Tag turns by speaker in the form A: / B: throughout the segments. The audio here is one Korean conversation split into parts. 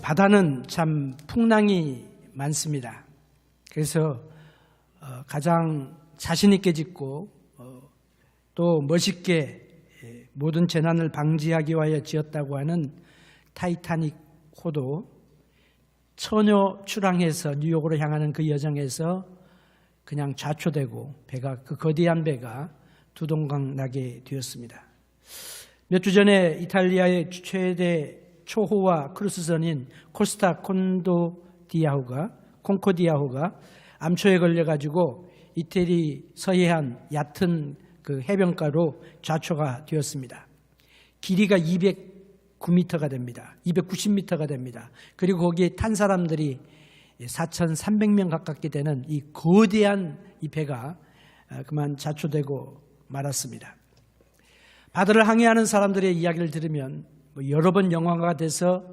A: 바다는 참 풍랑이 많습니다. 그래서 가장 자신 있게 짓고 또 멋있게 모든 재난을 방지하기 위하여 지었다고 하는 타이타닉 호도 처녀 출항해서 뉴욕으로 향하는 그 여정에서 그냥 좌초되고 그 거대한 배가 두동강 나게 되었습니다. 몇 주 전에 이탈리아의 최대 초호화 크루즈선인 코스타 콘코디아호가 암초에 걸려가지고 이태리 서해안 얕은 그 해변가로 좌초가 되었습니다. 길이가 209m가 됩니다. 290m가 됩니다. 그리고 거기에 탄 사람들이 4,300명 가깝게 되는 이 거대한 이 배가 그만 좌초되고 말았습니다. 바다를 항해하는 사람들의 이야기를 들으면 여러 번 영화가 돼서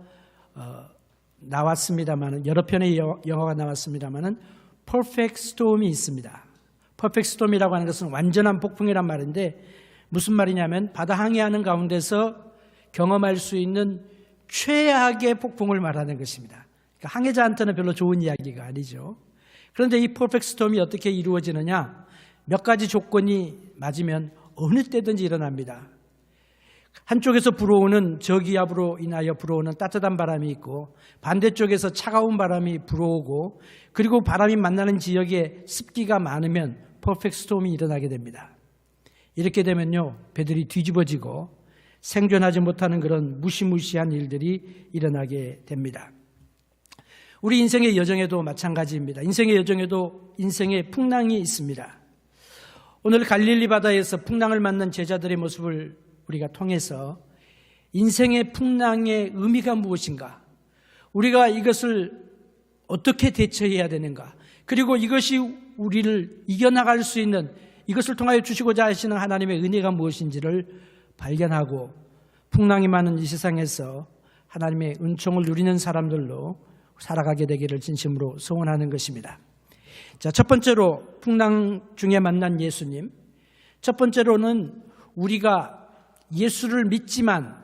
A: 나왔습니다만은 여러 편의 영화가 나왔습니다만은 퍼펙트 스톰이 있습니다. 퍼펙트 스톰이라고 하는 것은 완전한 폭풍이란 말인데 무슨 말이냐면 바다 항해하는 가운데서 경험할 수 있는 최악의 폭풍을 말하는 것입니다. 그러니까 항해자한테는 별로 좋은 이야기가 아니죠. 그런데 이 퍼펙트 스톰이 어떻게 이루어지느냐? 몇 가지 조건이 맞으면 어느 때든지 일어납니다. 한쪽에서 불어오는 저기압으로 인하여 불어오는 따뜻한 바람이 있고 반대쪽에서 차가운 바람이 불어오고 그리고 바람이 만나는 지역에 습기가 많으면 퍼펙트 스톰이 일어나게 됩니다. 이렇게 되면요, 배들이 뒤집어지고 생존하지 못하는 그런 무시무시한 일들이 일어나게 됩니다. 우리 인생의 여정에도 마찬가지입니다. 인생의 여정에도 인생의 풍랑이 있습니다. 오늘 갈릴리 바다에서 풍랑을 만난 제자들의 모습을 우리가 통해서 인생의 풍랑의 의미가 무엇인가, 우리가 이것을 어떻게 대처해야 되는가, 그리고 이것이 우리를 이겨나갈 수 있는, 이것을 통하여 주시고자 하시는 하나님의 은혜가 무엇인지를 발견하고 풍랑이 많은 이 세상에서 하나님의 은총을 누리는 사람들로 살아가게 되기를 진심으로 소원하는 것입니다. 자, 첫 번째로 풍랑 중에 만난 예수님. 첫 번째로는 우리가 예수를 믿지만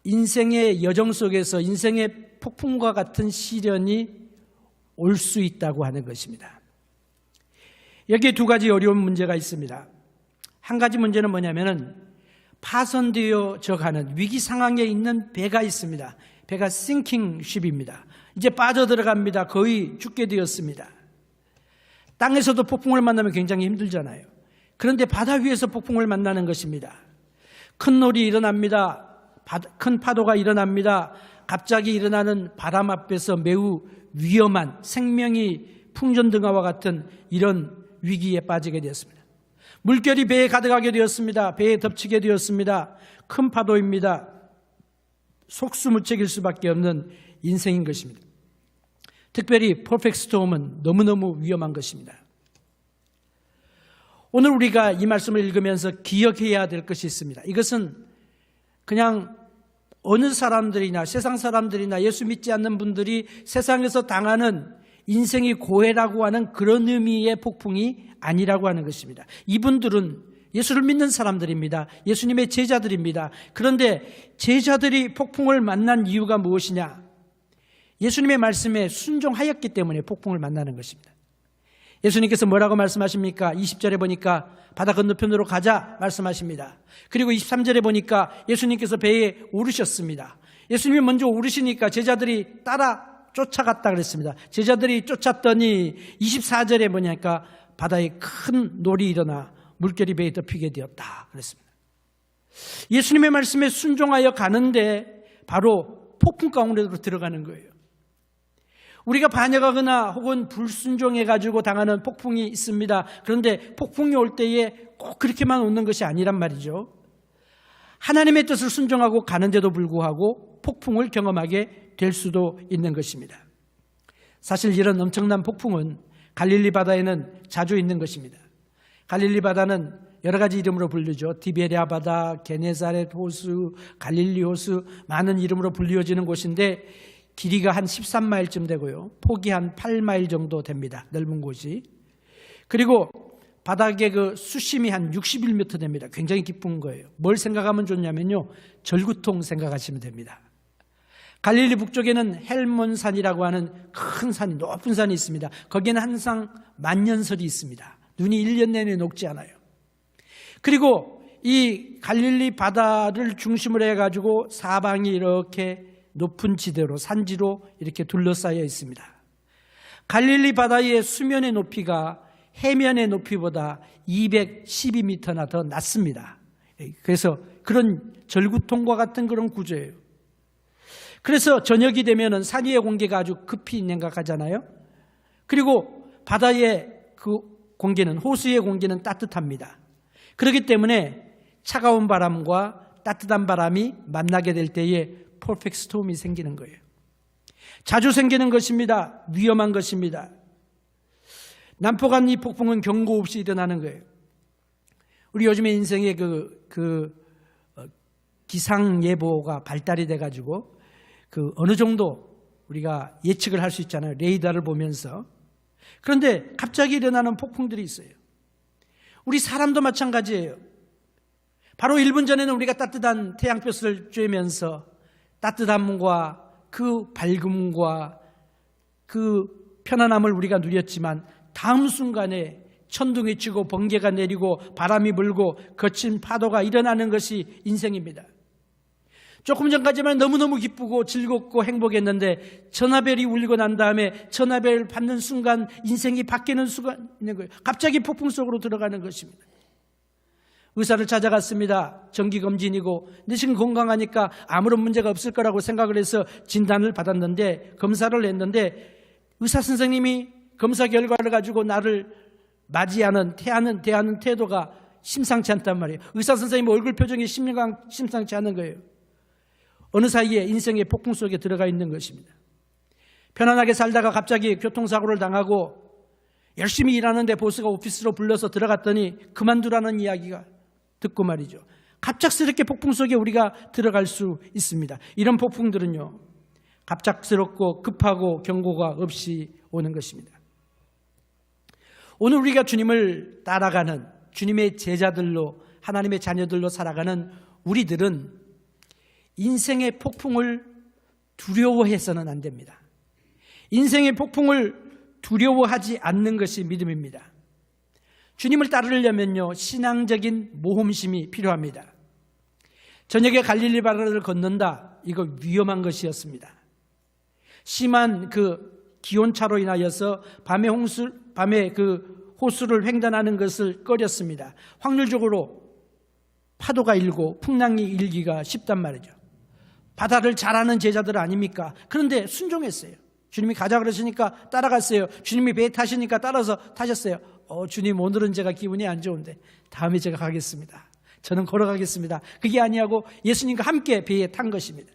A: 인생의 여정 속에서 인생의 폭풍과 같은 시련이 올 수 있다고 하는 것입니다. 여기에 두 가지 어려운 문제가 있습니다. 한 가지 문제는 뭐냐면은 파손되어져 가는 위기 상황에 있는 배가 있습니다. 배가 싱킹 쉽입니다. 이제 빠져들어갑니다. 거의 죽게 되었습니다. 땅에서도 폭풍을 만나면 굉장히 힘들잖아요. 그런데 바다 위에서 폭풍을 만나는 것입니다. 큰 놀이 일어납니다. 큰 파도가 일어납니다. 갑자기 일어나는 바람 앞에서 매우 위험한 생명이 풍전등화와 같은 이런 위기에 빠지게 되었습니다. 물결이 배에 가득하게 되었습니다. 배에 덮치게 되었습니다. 큰 파도입니다. 속수무책일 수밖에 없는 인생인 것입니다. 특별히 퍼펙트 스톰은 너무너무 위험한 것입니다. 오늘 우리가 이 말씀을 읽으면서 기억해야 될 것이 있습니다. 이것은 그냥 어느 사람들이나 세상 사람들이나 예수 믿지 않는 분들이 세상에서 당하는 인생의 고해라고 하는 그런 의미의 폭풍이 아니라고 하는 것입니다. 이분들은 예수를 믿는 사람들입니다. 예수님의 제자들입니다. 그런데 제자들이 폭풍을 만난 이유가 무엇이냐? 예수님의 말씀에 순종하였기 때문에 폭풍을 만나는 것입니다. 예수님께서 뭐라고 말씀하십니까? 20절에 보니까 바다 건너편으로 가자 말씀하십니다. 그리고 23절에 보니까 예수님께서 배에 오르셨습니다. 예수님이 먼저 오르시니까 제자들이 따라 쫓아갔다 그랬습니다. 제자들이 쫓았더니 24절에 보니까 바다에 큰 놀이 일어나 물결이 배에 덮이게 되었다 그랬습니다. 예수님의 말씀에 순종하여 가는데 바로 폭풍 가운데로 들어가는 거예요. 우리가 반역하거나 혹은 불순종해가지고 당하는 폭풍이 있습니다. 그런데 폭풍이 올 때에 꼭 그렇게만 오는 것이 아니란 말이죠. 하나님의 뜻을 순종하고 가는데도 불구하고 폭풍을 경험하게 될 수도 있는 것입니다. 사실 이런 엄청난 폭풍은 갈릴리 바다에는 자주 있는 것입니다. 갈릴리 바다는 여러 가지 이름으로 불리죠. 디베랴 바다, 게네사렛 호수, 갈릴리 호수, 많은 이름으로 불리어지는 곳인데 길이가 한 13마일쯤 되고요. 폭이 한 8마일 정도 됩니다. 넓은 곳이. 그리고 바닥의 그 수심이 한 61m 됩니다. 굉장히 깊은 거예요. 뭘 생각하면 좋냐면요, 절구통 생각하시면 됩니다. 갈릴리 북쪽에는 헬몬산이라고 하는 큰 산이, 높은 산이 있습니다. 거기에는 항상 만년설이 있습니다. 눈이 1년 내내 녹지 않아요. 그리고 이 갈릴리 바다를 중심으로 해가지고 사방이 이렇게 높은 지대로, 산지로 이렇게 둘러싸여 있습니다. 갈릴리 바다의 수면의 높이가 해면의 높이보다 212m나 더 낮습니다. 그래서 그런 절구통과 같은 그런 구조예요. 그래서 저녁이 되면은 산 위의 공기가 아주 급히 냉각하잖아요. 그리고 바다의 그 공기는, 호수의 공기는 따뜻합니다. 그렇기 때문에 차가운 바람과 따뜻한 바람이 만나게 될 때에 퍼펙트 스톰이 생기는 거예요. 자주 생기는 것입니다. 위험한 것입니다. 난폭한 이 폭풍은 경고 없이 일어나는 거예요. 우리 요즘에 인생의 기상 예보가 발달이 돼가지고 어느 정도 우리가 예측을 할 수 있잖아요. 레이더를 보면서. 그런데 갑자기 일어나는 폭풍들이 있어요. 우리 사람도 마찬가지예요. 바로 1분 전에는 우리가 따뜻한 태양볕을 쬐면서 따뜻함과 그 밝음과 그 편안함을 우리가 누렸지만 다음 순간에 천둥이 치고 번개가 내리고 바람이 불고 거친 파도가 일어나는 것이 인생입니다. 조금 전까지만 너무너무 기쁘고 즐겁고 행복했는데 전화벨이 울리고 난 다음에 전화벨 받는 순간 인생이 바뀌는 순간 있는 거예요. 갑자기 폭풍 속으로 들어가는 것입니다. 의사를 찾아갔습니다. 정기검진이고 내 지금 건강하니까 아무런 문제가 없을 거라고 생각을 해서 진단을 받았는데, 검사를 했는데 의사 선생님이 검사 결과를 가지고 나를 맞이하는, 대하는 태도가 심상치 않단 말이에요. 의사 선생님 얼굴 표정이 심상치 않은 거예요. 어느 사이에 인생의 폭풍 속에 들어가 있는 것입니다. 편안하게 살다가 갑자기 교통사고를 당하고 열심히 일하는데 보스가 오피스로 불러서 들어갔더니 그만두라는 이야기가 듣고 말이죠. 갑작스럽게 폭풍 속에 우리가 들어갈 수 있습니다. 이런 폭풍들은요, 갑작스럽고 급하고 경고가 없이 오는 것입니다. 오늘 우리가 주님을 따라가는, 주님의 제자들로, 하나님의 자녀들로 살아가는 우리들은 인생의 폭풍을 두려워해서는 안 됩니다. 인생의 폭풍을 두려워하지 않는 것이 믿음입니다. 주님을 따르려면요, 신앙적인 모험심이 필요합니다. 저녁에 갈릴리 바다를 건넌다, 이거 위험한 것이었습니다. 심한 기온차로 인하여서 밤에 호수를 횡단하는 것을 꺼렸습니다. 확률적으로 파도가 일고 풍랑이 일기가 쉽단 말이죠. 바다를 잘 아는 제자들 아닙니까? 그런데 순종했어요. 주님이 가자 그러시니까 따라갔어요. 주님이 배에 타시니까 따라서 타셨어요. 주님, 오늘은 제가 기분이 안 좋은데 다음에 제가 가겠습니다. 저는 걸어가겠습니다. 그게 아니하고 예수님과 함께 배에 탄 것입니다.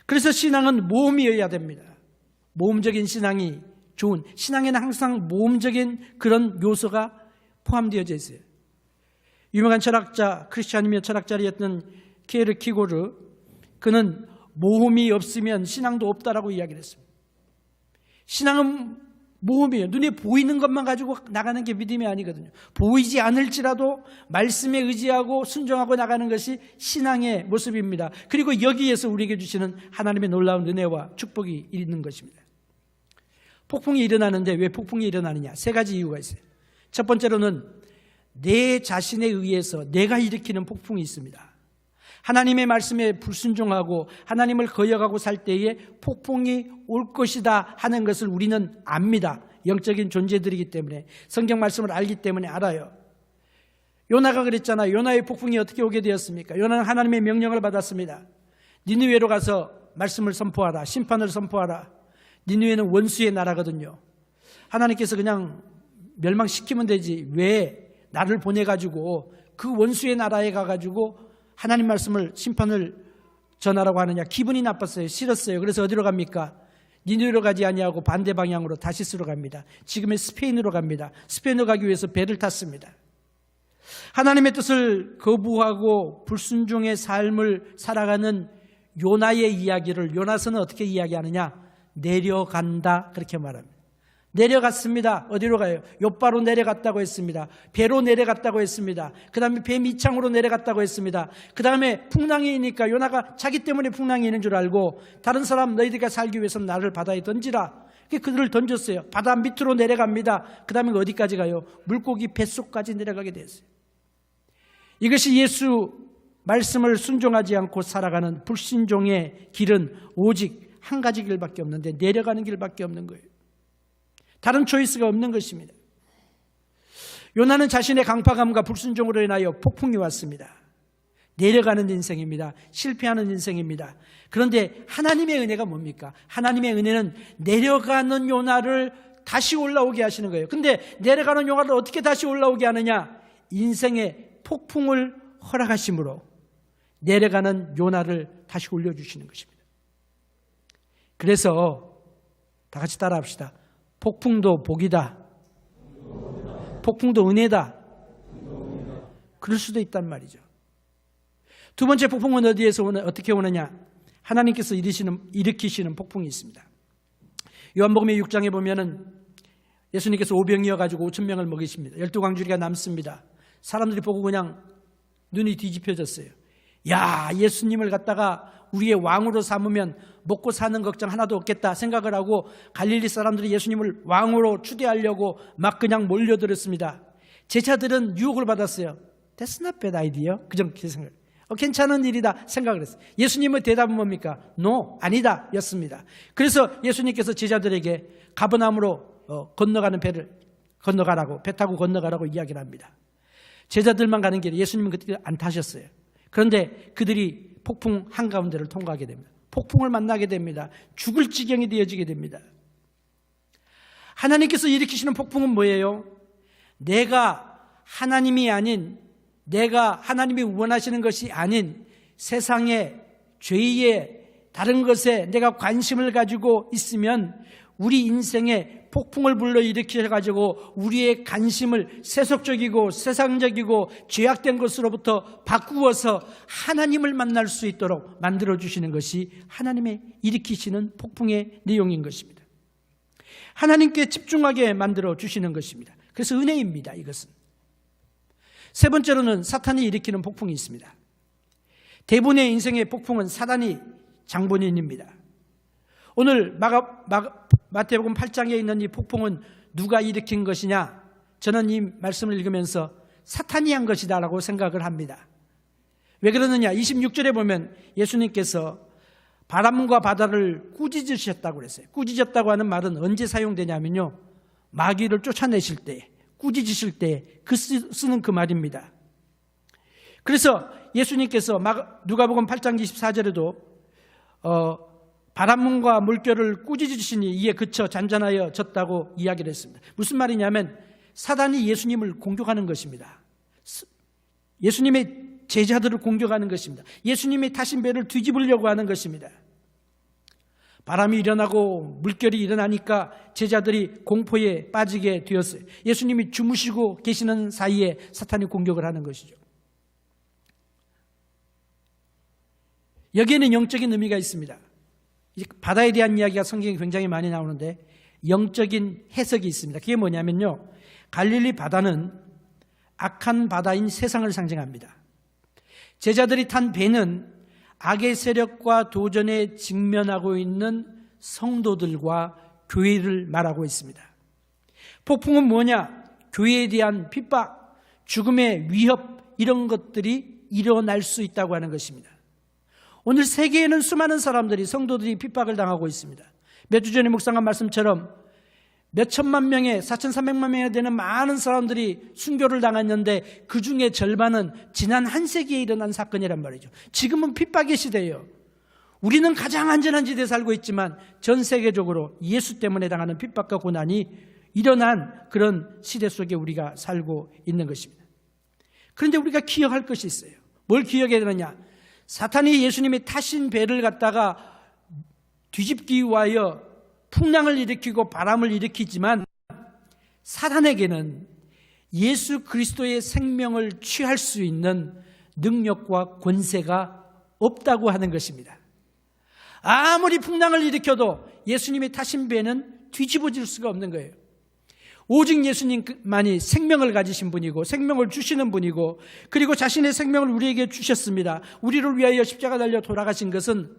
A: 그래서 신앙은 모험이어야 됩니다. 모험적인 신앙이 좋은, 신앙에는 항상 모험적인 그런 요소가 포함되어져 있어요. 유명한 철학자, 크리스찬이며 철학자였던 키에르키고르, 그는 모험이 없으면 신앙도 없다라고 이야기를 했습니다. 신앙은 모험이에요. 눈에 보이는 것만 가지고 나가는 게 믿음이 아니거든요. 보이지 않을지라도 말씀에 의지하고 순종하고 나가는 것이 신앙의 모습입니다. 그리고 여기에서 우리에게 주시는 하나님의 놀라운 은혜와 축복이 있는 것입니다. 폭풍이 일어나는데 왜 폭풍이 일어나느냐? 세 가지 이유가 있어요. 첫 번째로는 내 자신에 의해서 내가 일으키는 폭풍이 있습니다. 하나님의 말씀에 불순종하고 하나님을 거역하고 살 때에 폭풍이 올 것이다 하는 것을 우리는 압니다. 영적인 존재들이기 때문에, 성경 말씀을 알기 때문에 알아요. 요나가 그랬잖아요. 요나의 폭풍이 어떻게 오게 되었습니까? 요나는 하나님의 명령을 받았습니다. 니느웨로 가서 말씀을 선포하라, 심판을 선포하라. 니느웨는 원수의 나라거든요. 하나님께서 그냥 멸망시키면 되지 왜 나를 보내가지고 그 원수의 나라에 가가지고 하나님 말씀을, 심판을 전하라고 하느냐. 기분이 나빴어요. 싫었어요. 그래서 어디로 갑니까? 니느웨로 가지 아니하고 반대 방향으로 다시스로 갑니다. 지금의 스페인으로 갑니다. 스페인으로 가기 위해서 배를 탔습니다. 하나님의 뜻을 거부하고 불순종의 삶을 살아가는 요나의 이야기를 요나서는 어떻게 이야기하느냐? 내려간다, 그렇게 말합니다. 내려갔습니다. 어디로 가요? 욥바로 내려갔다고 했습니다. 배로 내려갔다고 했습니다. 그 다음에 배 밑창으로 내려갔다고 했습니다. 그 다음에 풍랑이니까 요나가 자기 때문에 풍랑이 있는 줄 알고 다른 사람 너희들과 살기 위해서는 나를 바다에 던지라. 그들을 던졌어요. 바다 밑으로 내려갑니다. 그 다음에 어디까지 가요? 물고기 뱃속까지 내려가게 됐어요. 이것이 예수 말씀을 순종하지 않고 살아가는 불신종의 길은 오직 한 가지 길밖에 없는데 내려가는 길밖에 없는 거예요. 다른 초이스가 없는 것입니다. 요나는 자신의 강팍함과 불순종으로 인하여 폭풍이 왔습니다. 내려가는 인생입니다. 실패하는 인생입니다. 그런데 하나님의 은혜가 뭡니까? 하나님의 은혜는 내려가는 요나를 다시 올라오게 하시는 거예요. 근데 내려가는 요나를 어떻게 다시 올라오게 하느냐? 인생의 폭풍을 허락하심으로 내려가는 요나를 다시 올려주시는 것입니다. 그래서 다 같이 따라합시다. 폭풍도 복이다. 폭풍도 은혜다. 그럴 수도 있단 말이죠. 두 번째 폭풍은 어디에서 어떻게 오느냐? 하나님께서 일으키시는 폭풍이 있습니다. 요한복음의 6장에 보면은 예수님께서 오병이어 가지고 5,000명을 먹이십니다. 12광주리가 남습니다. 사람들이 보고 그냥 눈이 뒤집혀졌어요. 야, 예수님을 갖다가 우리의 왕으로 삼으면 먹고 사는 걱정 하나도 없겠다 생각을 하고 갈릴리 사람들이 예수님을 왕으로 추대하려고 막 그냥 몰려들었습니다. 제자들은 유혹을 받았어요. That's not bad idea. 그렇게 생각. 괜찮은 일이다 생각을 했어요. 예수님의 대답은 뭡니까? No, 아니다 였습니다. 그래서 예수님께서 제자들에게 가버나움으로 건너가는 배를 건너가라고, 배 타고 건너가라고 이야기를 합니다. 제자들만 가는 길에 예수님은 그때 안 타셨어요. 그런데 그들이 폭풍 한가운데를 통과하게 됩니다. 폭풍을 만나게 됩니다. 죽을 지경이 되어지게 됩니다. 하나님께서 일으키시는 폭풍은 뭐예요? 내가 하나님이 아닌, 내가 하나님이 원하시는 것이 아닌 세상의 죄의 다른 것에 내가 관심을 가지고 있으면 우리 인생에 폭풍을 불러일으켜가지고 우리의 관심을 세속적이고 세상적이고 죄악된 것으로부터 바꾸어서 하나님을 만날 수 있도록 만들어주시는 것이 하나님의 일으키시는 폭풍의 내용인 것입니다. 하나님께 집중하게 만들어주시는 것입니다. 그래서 은혜입니다. 이것은. 세 번째로는 사탄이 일으키는 폭풍이 있습니다. 대부분의 인생의 폭풍은 사단이 장본인입니다. 오늘 마태복음 8장에 있는 이 폭풍은 누가 일으킨 것이냐? 저는 이 말씀을 읽으면서 사탄이 한 것이다라고 생각을 합니다. 왜 그러느냐? 26절에 보면 예수님께서 바람과 바다를 꾸짖으셨다고 그랬어요. 꾸짖었다고 하는 말은 언제 사용되냐면요, 마귀를 쫓아내실 때, 꾸짖으실 때 쓰는 그 말입니다. 그래서 예수님께서 누가복음 8장 24절에도 바람과 물결을 꾸짖으시니 이에 그쳐 잔잔하여 졌다고 이야기를 했습니다. 무슨 말이냐면 사단이 예수님을 공격하는 것입니다. 예수님의 제자들을 공격하는 것입니다. 예수님의 타신 배를 뒤집으려고 하는 것입니다. 바람이 일어나고 물결이 일어나니까 제자들이 공포에 빠지게 되었어요. 예수님이 주무시고 계시는 사이에 사탄이 공격을 하는 것이죠. 여기에는 영적인 의미가 있습니다. 바다에 대한 이야기가 성경에 굉장히 많이 나오는데 영적인 해석이 있습니다. 그게 뭐냐면요, 갈릴리 바다는 악한 바다인 세상을 상징합니다. 제자들이 탄 배는 악의 세력과 도전에 직면하고 있는 성도들과 교회를 말하고 있습니다. 폭풍은 뭐냐? 교회에 대한 핍박, 죽음의 위협, 이런 것들이 일어날 수 있다고 하는 것입니다. 오늘 세계에는 수많은 사람들이, 성도들이 핍박을 당하고 있습니다. 몇 주 전에 묵상한 말씀처럼 몇 천만 명의 4,300만 명에 되는 많은 사람들이 순교를 당했는데 그 중에 절반은 지난 한 세기에 일어난 사건이란 말이죠. 지금은 핍박의 시대예요. 우리는 가장 안전한 지대에 살고 있지만 전 세계적으로 예수 때문에 당하는 핍박과 고난이 일어난 그런 시대 속에 우리가 살고 있는 것입니다. 그런데 우리가 기억할 것이 있어요. 뭘 기억해야 되느냐? 사탄이 예수님이 타신 배를 갖다가 뒤집기 위하여 풍랑을 일으키고 바람을 일으키지만 사탄에게는 예수 그리스도의 생명을 취할 수 있는 능력과 권세가 없다고 하는 것입니다. 아무리 풍랑을 일으켜도 예수님이 타신 배는 뒤집어질 수가 없는 거예요. 오직 예수님만이 생명을 가지신 분이고 생명을 주시는 분이고 그리고 자신의 생명을 우리에게 주셨습니다. 우리를 위하여 십자가 달려 돌아가신 것은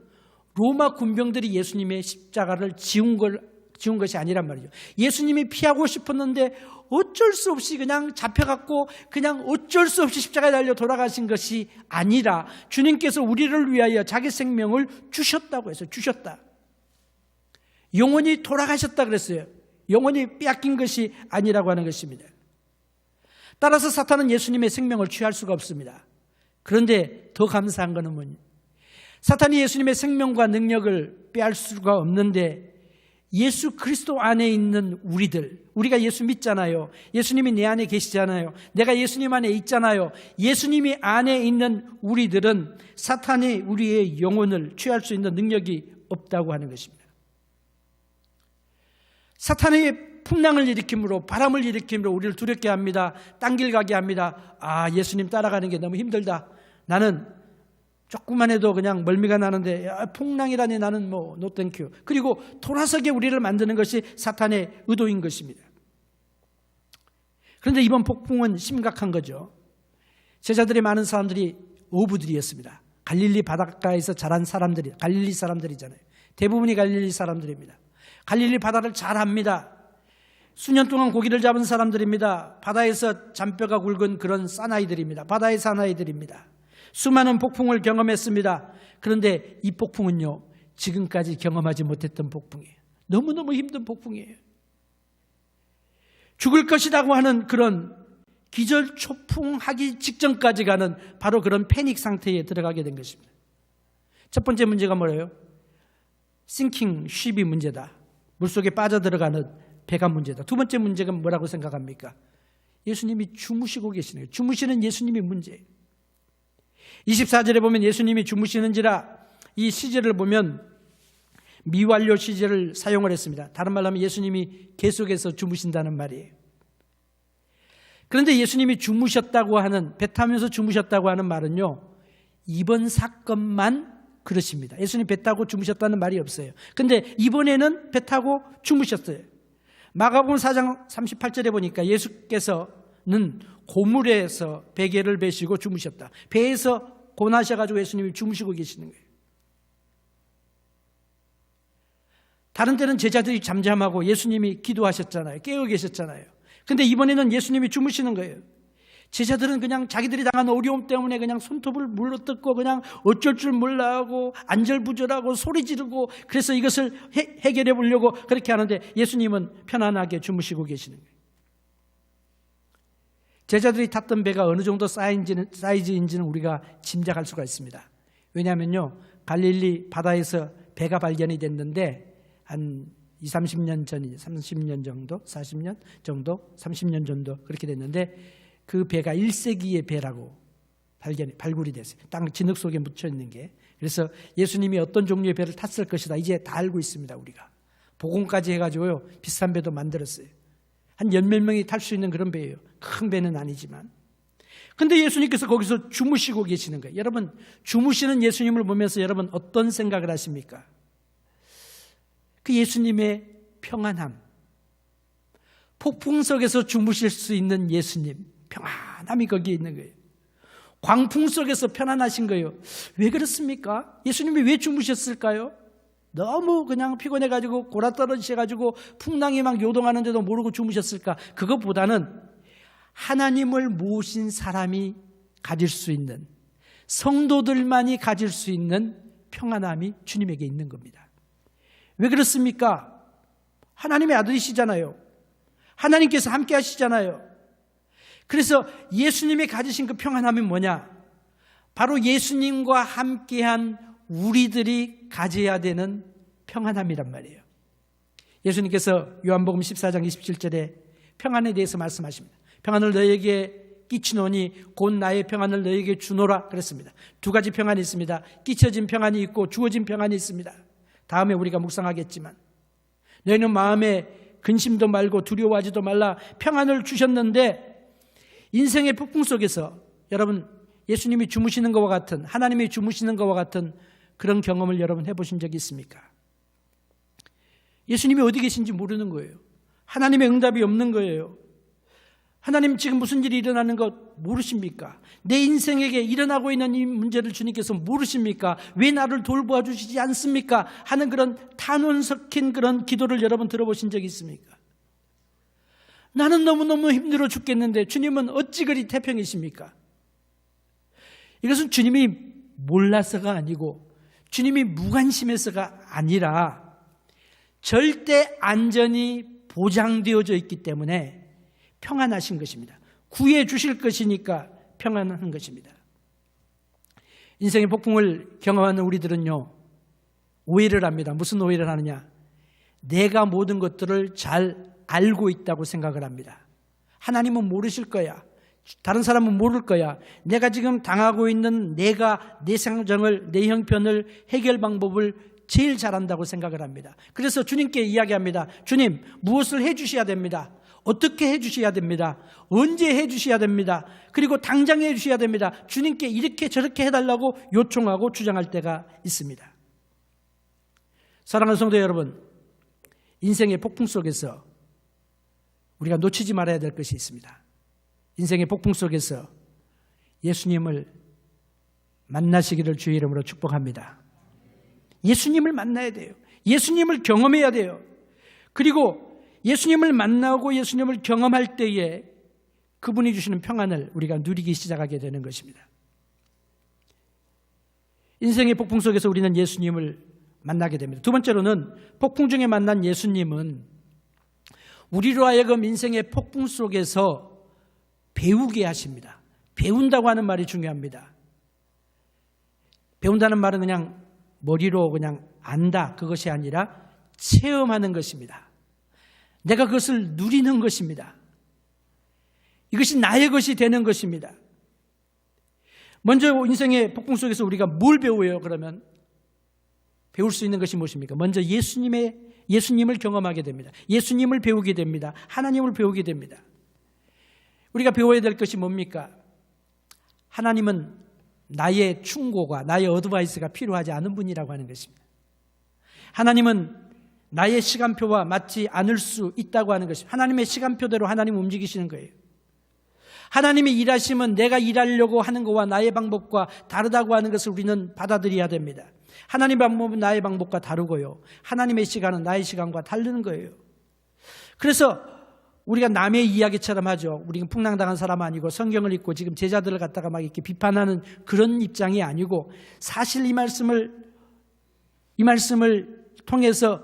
A: 로마 군병들이 예수님의 십자가를 지운 것이 아니란 말이죠. 예수님이 피하고 싶었는데 어쩔 수 없이 그냥 잡혀갖고 그냥 어쩔 수 없이 십자가에 달려 돌아가신 것이 아니라 주님께서 우리를 위하여 자기 생명을 주셨다고 했어요. 주셨다. 영원히 돌아가셨다 그랬어요. 영원히 빼앗긴 것이 아니라고 하는 것입니다. 따라서 사탄은 예수님의 생명을 취할 수가 없습니다. 그런데 더 감사한 것은 뭐냐? 사탄이 예수님의 생명과 능력을 빼앗을 수가 없는데 예수 그리스도 안에 있는 우리가 예수 믿잖아요. 예수님이 내 안에 계시잖아요. 내가 예수님 안에 있잖아요. 예수님이 안에 있는 우리들은 사탄이 우리의 영혼을 취할 수 있는 능력이 없다고 하는 것입니다. 사탄의 풍랑을 일으킴으로 바람을 일으킴으로 우리를 두렵게 합니다. 딴 길 가게 합니다. 예수님 따라가는 게 너무 힘들다. 나는 조금만 해도 그냥 멀미가 나는데 풍랑이라니 나는 노 땡큐. 그리고 돌아서게 우리를 만드는 것이 사탄의 의도인 것입니다. 그런데 이번 폭풍은 심각한 거죠. 제자들의 많은 사람들이 어부들이었습니다. 갈릴리 바닷가에서 자란 사람들이 갈릴리 사람들이잖아요. 대부분이 갈릴리 사람들입니다. 갈릴리 바다를 잘 압니다. 수년 동안 고기를 잡은 사람들입니다. 바다에서 잔뼈가 굵은 그런 사나이들입니다. 바다의 사나이들입니다. 수많은 폭풍을 경험했습니다. 그런데 이 폭풍은요, 지금까지 경험하지 못했던 폭풍이에요. 너무너무 힘든 폭풍이에요. 죽을 것이라고 하는 그런 기절초풍하기 직전까지 가는 바로 그런 패닉 상태에 들어가게 된 것입니다. 첫 번째 문제가 뭐예요? 싱킹 쉽이 문제다. 물속에 빠져들어가는 배가 문제다. 두 번째 문제가 뭐라고 생각합니까? 예수님이 주무시고 계시네요. 주무시는 예수님이 문제예요. 24절에 보면 예수님이 주무시는지라 이 시제를 보면 미완료 시제를 사용을 했습니다. 다른 말로 하면 예수님이 계속해서 주무신다는 말이에요. 그런데 예수님이 주무셨다고 하는, 배 타면서 주무셨다고 하는 말은요, 이번 사건만 그렇습니다. 예수님 배 타고 주무셨다는 말이 없어요. 그런데 이번에는 배 타고 주무셨어요. 마가복음 4장 38절에 보니까 예수께서는 고물에서 베개를 베시고 주무셨다. 배에서 고나셔가지고 예수님이 주무시고 계시는 거예요. 다른 때는 제자들이 잠잠하고 예수님이 기도하셨잖아요. 깨어 계셨잖아요. 그런데 이번에는 예수님이 주무시는 거예요. 제자들은 그냥 자기들이 당한 어려움 때문에 그냥 손톱을 물러뜯고 그냥 어쩔 줄 몰라하고 안절부절하고 소리 지르고 그래서 이것을 해결해 보려고 그렇게 하는데 예수님은 편안하게 주무시고 계시는 거예요. 제자들이 탔던 배가 어느 정도 사이즈인지는 우리가 짐작할 수가 있습니다. 왜냐하면요, 갈릴리 바다에서 배가 발견이 됐는데 한 30년 전이 30년 정도, 40년 정도, 30년 정도 그렇게 됐는데 그 배가 1세기의 배라고 발굴이 됐어요. 땅 진흙 속에 묻혀 있는 게. 그래서 예수님이 어떤 종류의 배를 탔을 것이다. 이제 다 알고 있습니다. 우리가. 복음까지 해가지고요. 비싼 배도 만들었어요. 한 몇 명이 탈 수 있는 그런 배예요. 큰 배는 아니지만. 그런데 예수님께서 거기서 주무시고 계시는 거예요. 여러분, 주무시는 예수님을 보면서 여러분 어떤 생각을 하십니까? 그 예수님의 평안함. 폭풍 속에서 주무실 수 있는 예수님. 평안함이 거기에 있는 거예요. 광풍 속에서 편안하신 거예요. 왜 그렇습니까? 예수님이 왜 주무셨을까요? 너무 그냥 피곤해가지고 골아떨어지셔가지고 풍랑이 막 요동하는데도 모르고 주무셨을까? 그것보다는 하나님을 모신 사람이 가질 수 있는, 성도들만이 가질 수 있는 평안함이 주님에게 있는 겁니다. 왜 그렇습니까? 하나님의 아들이시잖아요. 하나님께서 함께 하시잖아요. 그래서 예수님이 가지신 그 평안함이 뭐냐? 바로 예수님과 함께한 우리들이 가져야 되는 평안함이란 말이에요. 예수님께서 요한복음 14장 27절에 평안에 대해서 말씀하십니다. 평안을 너에게 끼치노니 곧 나의 평안을 너에게 주노라 그랬습니다. 두 가지 평안이 있습니다. 끼쳐진 평안이 있고 주어진 평안이 있습니다. 다음에 우리가 묵상하겠지만 너희는 마음에 근심도 말고 두려워하지도 말라. 평안을 주셨는데 인생의 폭풍 속에서 여러분 예수님이 주무시는 것과 같은, 하나님이 주무시는 것과 같은 그런 경험을 여러분 해보신 적이 있습니까? 예수님이 어디 계신지 모르는 거예요. 하나님의 응답이 없는 거예요. 하나님 지금 무슨 일이 일어나는 것 모르십니까? 내 인생에게 일어나고 있는 이 문제를 주님께서 모르십니까? 왜 나를 돌보아 주시지 않습니까? 하는 그런 탄원 섞인 그런 기도를 여러분 들어보신 적이 있습니까? 나는 너무너무 힘들어 죽겠는데 주님은 어찌 그리 태평이십니까? 이것은 주님이 몰라서가 아니고 주님이 무관심해서가 아니라 절대 안전이 보장되어져 있기 때문에 평안하신 것입니다. 구해 주실 것이니까 평안한 것입니다. 인생의 폭풍을 경험하는 우리들은요, 오해를 합니다. 무슨 오해를 하느냐? 내가 모든 것들을 잘 알고 있다고 생각을 합니다. 하나님은 모르실 거야. 다른 사람은 모를 거야. 내가 지금 당하고 있는 내가 내 상정을, 내 형편을, 해결 방법을 제일 잘한다고 생각을 합니다. 그래서 주님께 이야기합니다. 주님, 무엇을 해 주셔야 됩니다. 어떻게 해 주셔야 됩니다. 언제 해 주셔야 됩니다. 그리고 당장 해 주셔야 됩니다. 주님께 이렇게 저렇게 해달라고 요청하고 주장할 때가 있습니다. 사랑하는 성도 여러분, 인생의 폭풍 속에서 우리가 놓치지 말아야 될 것이 있습니다. 인생의 폭풍 속에서 예수님을 만나시기를 주의 이름으로 축복합니다. 예수님을 만나야 돼요. 예수님을 경험해야 돼요. 그리고 예수님을 만나고 예수님을 경험할 때에 그분이 주시는 평안을 우리가 누리기 시작하게 되는 것입니다. 인생의 폭풍 속에서 우리는 예수님을 만나게 됩니다. 두 번째로는 폭풍 중에 만난 예수님은 우리로 하여금 인생의 폭풍 속에서 배우게 하십니다. 배운다고 하는 말이 중요합니다. 배운다는 말은 그냥 머리로 그냥 안다, 그것이 아니라 체험하는 것입니다. 내가 그것을 누리는 것입니다. 이것이 나의 것이 되는 것입니다. 먼저 인생의 폭풍 속에서 우리가 뭘 배워요? 그러면 배울 수 있는 것이 무엇입니까? 먼저 예수님을 경험하게 됩니다. 예수님을 배우게 됩니다. 하나님을 배우게 됩니다. 우리가 배워야 될 것이 뭡니까? 하나님은 나의 충고가, 나의 어드바이스가 필요하지 않은 분이라고 하는 것입니다. 하나님은 나의 시간표와 맞지 않을 수 있다고 하는 것입니다. 하나님의 시간표대로 하나님 움직이시는 거예요. 하나님이 일하시면 내가 일하려고 하는 것과 나의 방법과 다르다고 하는 것을 우리는 받아들여야 됩니다. 하나님의 방법은 나의 방법과 다르고요. 하나님의 시간은 나의 시간과 다르는 거예요. 그래서 우리가 남의 이야기처럼 하죠. 우리는 풍랑당한 사람 아니고 성경을 읽고 지금 제자들을 갖다가 막 이렇게 비판하는 그런 입장이 아니고 사실 이 말씀을 통해서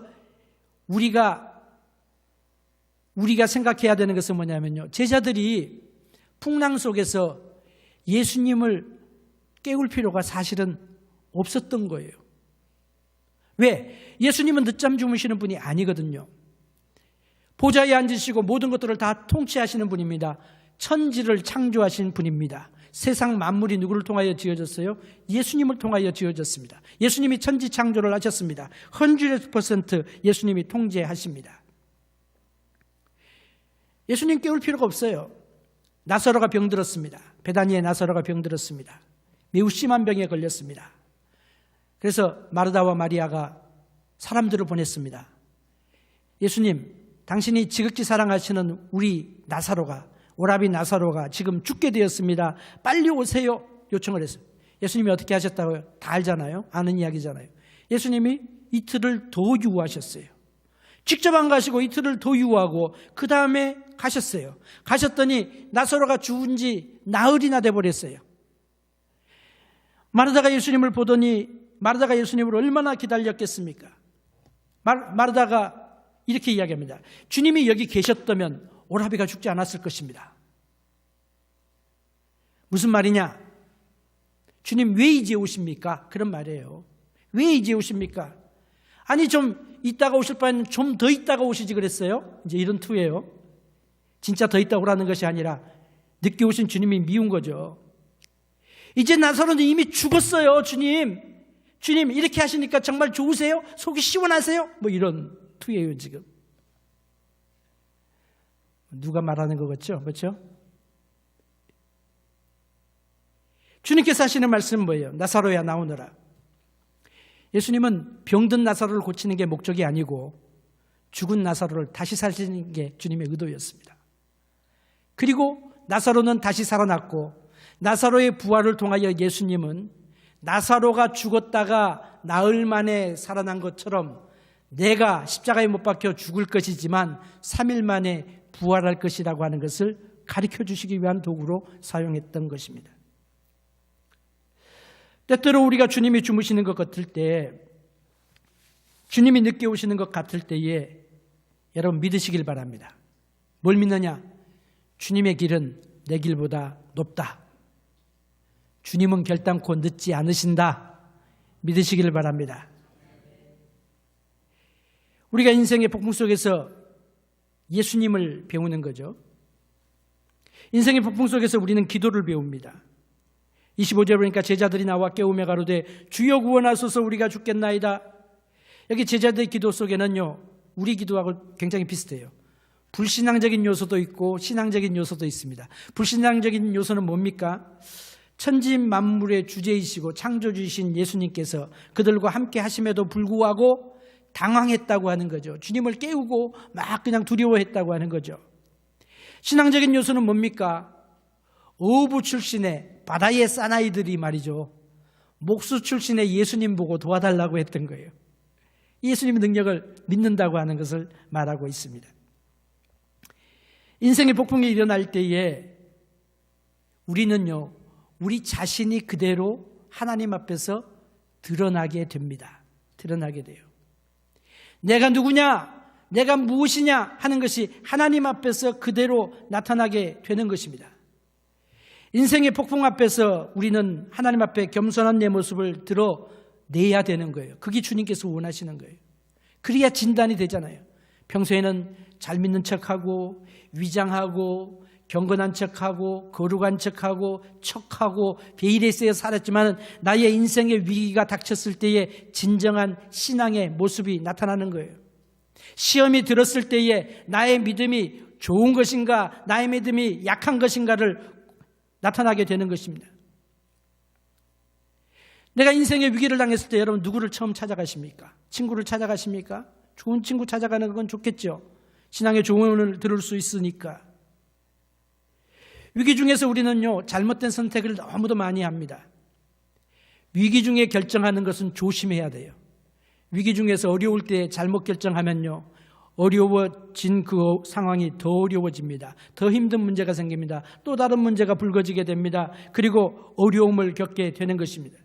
A: 우리가 생각해야 되는 것은 뭐냐면요. 제자들이 풍랑 속에서 예수님을 깨울 필요가 사실은 없었던 거예요. 왜? 예수님은 늦잠 주무시는 분이 아니거든요. 보좌에 앉으시고 모든 것들을 다 통치하시는 분입니다. 천지를 창조하신 분입니다. 세상 만물이 누구를 통하여 지어졌어요? 예수님을 통하여 지어졌습니다. 예수님이 천지 창조를 하셨습니다. 100% 예수님이 통제하십니다. 예수님 깨울 필요가 없어요. 나사로가 병들었습니다. 베다니의 나사로가 병들었습니다. 매우 심한 병에 걸렸습니다. 그래서 마르다와 마리아가 사람들을 보냈습니다. 예수님, 당신이 지극히 사랑하시는 우리 나사로가, 오라비 나사로가 지금 죽게 되었습니다. 빨리 오세요. 요청을 했어요. 예수님이 어떻게 하셨다고요? 다 알잖아요. 아는 이야기잖아요. 예수님이 이틀을 더 유하셨어요. 직접 안 가시고 이틀을 더 유하고 그 다음에 가셨어요. 가셨더니 나사로가 죽은 지 나흘이나 돼버렸어요. 마르다가 예수님을 보더니 마르다가 예수님을 얼마나 기다렸겠습니까? 마르다가 이렇게 이야기합니다. 주님이 여기 계셨다면 오라비가 죽지 않았을 것입니다. 무슨 말이냐? 주님 왜 이제 오십니까? 그런 말이에요. 왜 이제 오십니까? 아니 좀 있다가 오실 바에는 좀 더 있다가 오시지 그랬어요? 이제 이런 투예요. 진짜 더 있다고 오라는 것이 아니라 늦게 오신 주님이 미운 거죠. 이제 나사로는 이미 죽었어요. 주님 이렇게 하시니까 정말 좋으세요? 속이 시원하세요? 뭐 이런 투예요 지금. 누가 말하는 거겠죠? 그렇죠? 주님께서 하시는 말씀은 뭐예요? 나사로야 나오너라. 예수님은 병든 나사로를 고치는 게 목적이 아니고 죽은 나사로를 다시 살리는 게 주님의 의도였습니다. 그리고 나사로는 다시 살아났고 나사로의 부활을 통하여 예수님은 나사로가 죽었다가 나흘 만에 살아난 것처럼 내가 십자가에 못 박혀 죽을 것이지만 3일 만에 부활할 것이라고 하는 것을 가르쳐 주시기 위한 도구로 사용했던 것입니다. 때때로 우리가 주님이 주무시는 것 같을 때, 주님이 늦게 오시는 것 같을 때에 여러분 믿으시길 바랍니다. 뭘 믿느냐? 주님의 길은 내 길보다 높다. 주님은 결단코 늦지 않으신다. 믿으시길 바랍니다. 우리가 인생의 폭풍 속에서 예수님을 배우는 거죠. 인생의 폭풍 속에서 우리는 기도를 배웁니다. 25절에 보니까 제자들이 나와 깨우며 가로되 주여 구원하소서 우리가 죽겠나이다. 여기 제자들의 기도 속에는요, 우리 기도하고 굉장히 비슷해요. 불신앙적인 요소도 있고 신앙적인 요소도 있습니다. 불신앙적인 요소는 뭡니까? 천지 만물의 주제이시고 창조주이신 예수님께서 그들과 함께 하심에도 불구하고 당황했다고 하는 거죠. 주님을 깨우고 막 그냥 두려워했다고 하는 거죠. 신앙적인 요소는 뭡니까? 어부 출신의 바다의 사나이들이 말이죠, 목수 출신의 예수님 보고 도와달라고 했던 거예요. 예수님의 능력을 믿는다고 하는 것을 말하고 있습니다. 인생의 폭풍이 일어날 때에 우리는요, 우리 자신이 그대로 하나님 앞에서 드러나게 됩니다. 드러나게 돼요. 내가 누구냐, 내가 무엇이냐 하는 것이 하나님 앞에서 그대로 나타나게 되는 것입니다. 인생의 폭풍 앞에서 우리는 하나님 앞에 겸손한 내 모습을 드러내야 되는 거예요. 그게 주님께서 원하시는 거예요. 그래야 진단이 되잖아요. 평소에는 잘 믿는 척하고 위장하고 경건한 척하고 거룩한 척하고 척하고 베일에서에 살았지만 나의 인생의 위기가 닥쳤을 때에 진정한 신앙의 모습이 나타나는 거예요. 시험이 들었을 때에 나의 믿음이 좋은 것인가 나의 믿음이 약한 것인가를 나타나게 되는 것입니다. 내가 인생의 위기를 당했을 때 여러분 누구를 처음 찾아가십니까? 친구를 찾아가십니까? 좋은 친구 찾아가는 건 좋겠죠. 신앙의 조언을 들을 수 있으니까. 위기 중에서 우리는요, 잘못된 선택을 너무도 많이 합니다. 위기 중에 결정하는 것은 조심해야 돼요. 위기 중에서 어려울 때 잘못 결정하면요, 어려워진 그 상황이 더 어려워집니다. 더 힘든 문제가 생깁니다. 또 다른 문제가 불거지게 됩니다. 그리고 어려움을 겪게 되는 것입니다.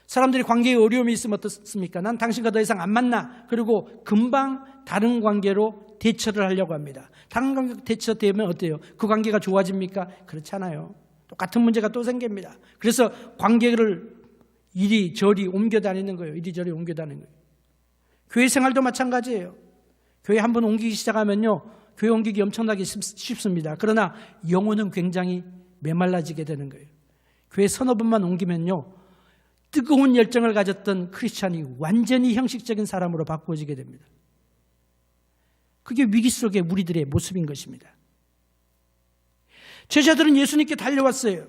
A: 사람들이 관계에 어려움이 있으면 어떻습니까? 난 당신과 더 이상 안 만나. 그리고 금방 다른 관계로 대처를 하려고 합니다. 다른 관계 대처되면 어때요? 그 관계가 좋아집니까? 그렇지 않아요. 똑같은 문제가 또 생깁니다. 그래서 관계를 이리저리 옮겨 다니는 거예요. 이리저리 옮겨 다니는 거예요. 교회 생활도 마찬가지예요. 교회 한번 옮기기 시작하면요, 교회 옮기기 엄청나게 쉽습니다. 그러나 영혼은 굉장히 메말라지게 되는 거예요. 교회 서너 번만 옮기면요, 뜨거운 열정을 가졌던 크리스찬이 완전히 형식적인 사람으로 바꿔지게 됩니다. 그게 위기 속의 우리들의 모습인 것입니다. 제자들은 예수님께 달려왔어요.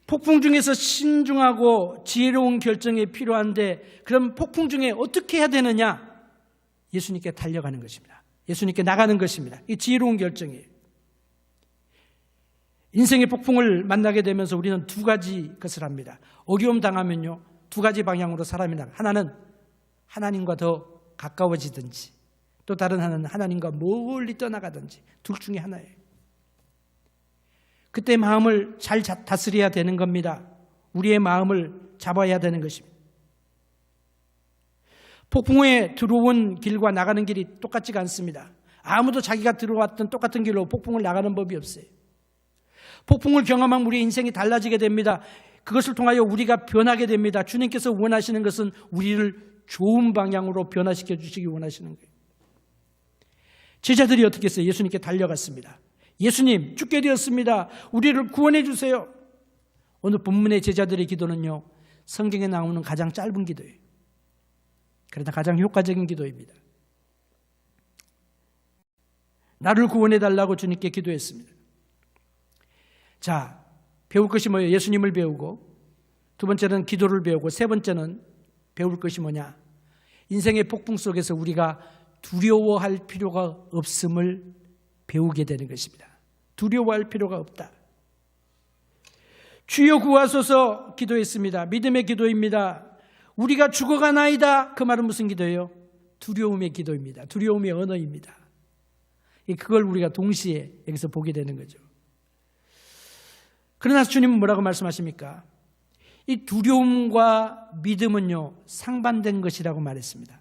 A: 폭풍 중에서 신중하고 지혜로운 결정이 필요한데 그럼 폭풍 중에 어떻게 해야 되느냐? 예수님께 달려가는 것입니다. 예수님께 나가는 것입니다. 이 지혜로운 결정이에요. 인생의 폭풍을 만나게 되면서 우리는 두 가지 것을 합니다. 어려움 당하면요, 두 가지 방향으로 사람이 나가. 하나는 하나님과 더 가까워지든지, 또 다른 하나는 하나님과 멀리 떠나가든지, 둘 중에 하나예요. 그때 마음을 잘 다스려야 되는 겁니다. 우리의 마음을 잡아야 되는 것입니다. 폭풍에 들어온 길과 나가는 길이 똑같지가 않습니다. 아무도 자기가 들어왔던 똑같은 길로 폭풍을 나가는 법이 없어요. 폭풍을 경험하면 우리의 인생이 달라지게 됩니다. 그것을 통하여 우리가 변하게 됩니다. 주님께서 원하시는 것은 우리를 좋은 방향으로 변화시켜 주시기 원하시는 거예요. 제자들이 어떻게 했어요? 예수님께 달려갔습니다. 예수님, 죽게 되었습니다. 우리를 구원해 주세요. 오늘 본문의 제자들의 기도는요, 성경에 나오는 가장 짧은 기도예요. 그러나 가장 효과적인 기도입니다. 나를 구원해 달라고 주님께 기도했습니다. 자, 배울 것이 뭐예요? 예수님을 배우고, 두 번째는 기도를 배우고, 세 번째는 배울 것이 뭐냐? 인생의 폭풍 속에서 우리가 두려워할 필요가 없음을 배우게 되는 것입니다. 두려워할 필요가 없다. 주여 구하소서 기도했습니다. 믿음의 기도입니다. 우리가 죽어가나이다. 그 말은 무슨 기도예요? 두려움의 기도입니다. 두려움의 언어입니다. 그걸 우리가 동시에 여기서 보게 되는 거죠. 그러나 주님은 뭐라고 말씀하십니까? 이 두려움과 믿음은요, 상반된 것이라고 말했습니다.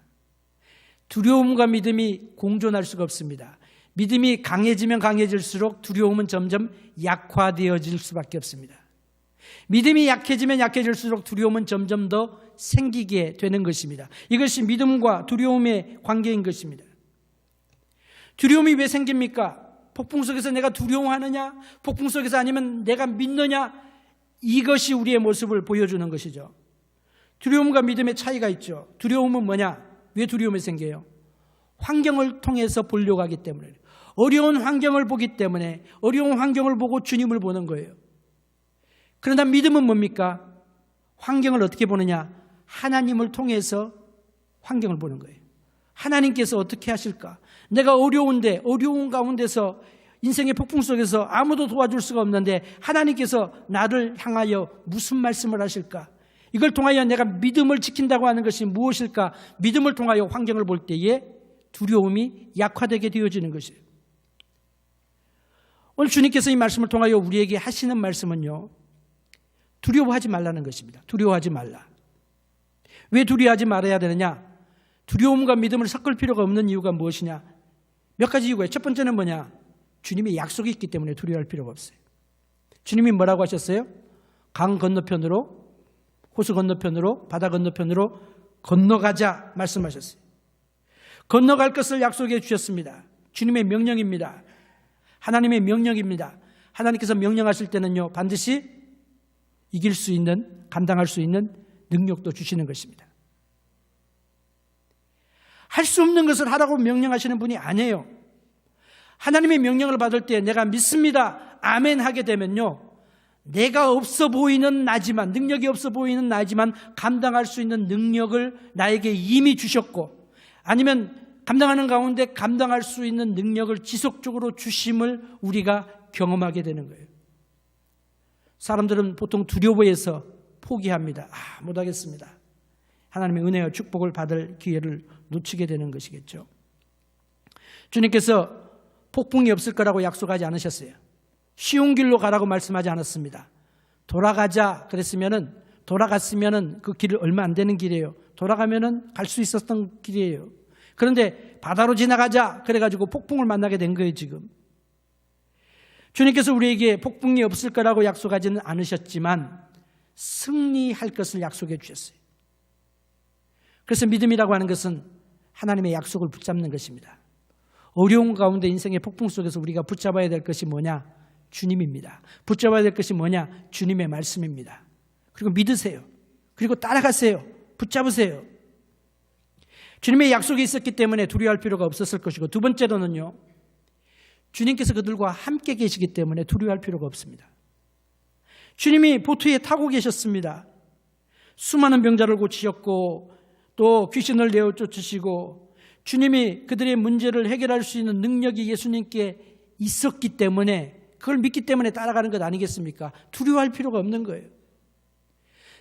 A: 두려움과 믿음이 공존할 수가 없습니다. 믿음이 강해지면 강해질수록 두려움은 점점 약화되어질 수밖에 없습니다. 믿음이 약해지면 약해질수록 두려움은 점점 더 생기게 되는 것입니다. 이것이 믿음과 두려움의 관계인 것입니다. 두려움이 왜 생깁니까? 폭풍 속에서 내가 두려워하느냐? 폭풍 속에서 아니면 내가 믿느냐? 이것이 우리의 모습을 보여주는 것이죠. 두려움과 믿음의 차이가 있죠. 두려움은 뭐냐? 왜 두려움이 생겨요? 환경을 통해서 보려고 하기 때문에, 어려운 환경을 보기 때문에, 어려운 환경을 보고 주님을 보는 거예요. 그러나 믿음은 뭡니까? 환경을 어떻게 보느냐? 하나님을 통해서 환경을 보는 거예요. 하나님께서 어떻게 하실까? 내가 어려운데, 어려운 가운데서 인생의 폭풍 속에서 아무도 도와줄 수가 없는데 하나님께서 나를 향하여 무슨 말씀을 하실까? 이걸 통하여 내가 믿음을 지킨다고 하는 것이 무엇일까? 믿음을 통하여 환경을 볼 때에 두려움이 약화되게 되어지는 것이에요. 오늘 주님께서 이 말씀을 통하여 우리에게 하시는 말씀은요, 두려워하지 말라는 것입니다. 두려워하지 말라. 왜 두려워하지 말아야 되느냐? 두려움과 믿음을 섞을 필요가 없는 이유가 무엇이냐? 몇 가지 이유가 있어요. 첫 번째는 뭐냐? 주님의 약속이 있기 때문에 두려워할 필요가 없어요. 주님이 뭐라고 하셨어요? 강 건너편으로, 호수 건너편으로, 바다 건너편으로 건너가자 말씀하셨어요. 건너갈 것을 약속해 주셨습니다. 주님의 명령입니다. 하나님의 명령입니다. 하나님께서 명령하실 때는요, 반드시 이길 수 있는, 감당할 수 있는 능력도 주시는 것입니다. 할 수 없는 것을 하라고 명령하시는 분이 아니에요. 하나님의 명령을 받을 때 내가 믿습니다, 아멘 하게 되면요, 내가 없어 보이는 나지만, 능력이 없어 보이는 나지만 감당할 수 있는 능력을 나에게 이미 주셨고, 아니면 감당하는 가운데 감당할 수 있는 능력을 지속적으로 주심을 우리가 경험하게 되는 거예요. 사람들은 보통 두려워해서 포기합니다. 못하겠습니다. 하나님의 은혜와 축복을 받을 기회를 놓치게 되는 것이겠죠. 주님께서 폭풍이 없을 거라고 약속하지 않으셨어요. 쉬운 길로 가라고 말씀하지 않았습니다. 돌아가자 돌아갔으면은 그 길을 얼마 안 되는 길이에요. 돌아가면은 갈 수 있었던 길이에요. 그런데 바다로 지나가자 그래가지고 폭풍을 만나게 된 거예요, 지금. 주님께서 우리에게 폭풍이 없을 거라고 약속하지는 않으셨지만 승리할 것을 약속해 주셨어요. 그래서 믿음이라고 하는 것은 하나님의 약속을 붙잡는 것입니다. 어려운 가운데 인생의 폭풍 속에서 우리가 붙잡아야 될 것이 뭐냐? 주님입니다. 붙잡아야 될 것이 뭐냐? 주님의 말씀입니다. 그리고 믿으세요. 그리고 따라가세요. 붙잡으세요. 주님의 약속이 있었기 때문에 두려워할 필요가 없었을 것이고, 두 번째로는요, 주님께서 그들과 함께 계시기 때문에 두려워할 필요가 없습니다. 주님이 보트에 타고 계셨습니다. 수많은 병자를 고치셨고 또 귀신을 내어 쫓으시고, 주님이 그들의 문제를 해결할 수 있는 능력이 예수님께 있었기 때문에, 그걸 믿기 때문에 따라가는 것 아니겠습니까? 두려워할 필요가 없는 거예요.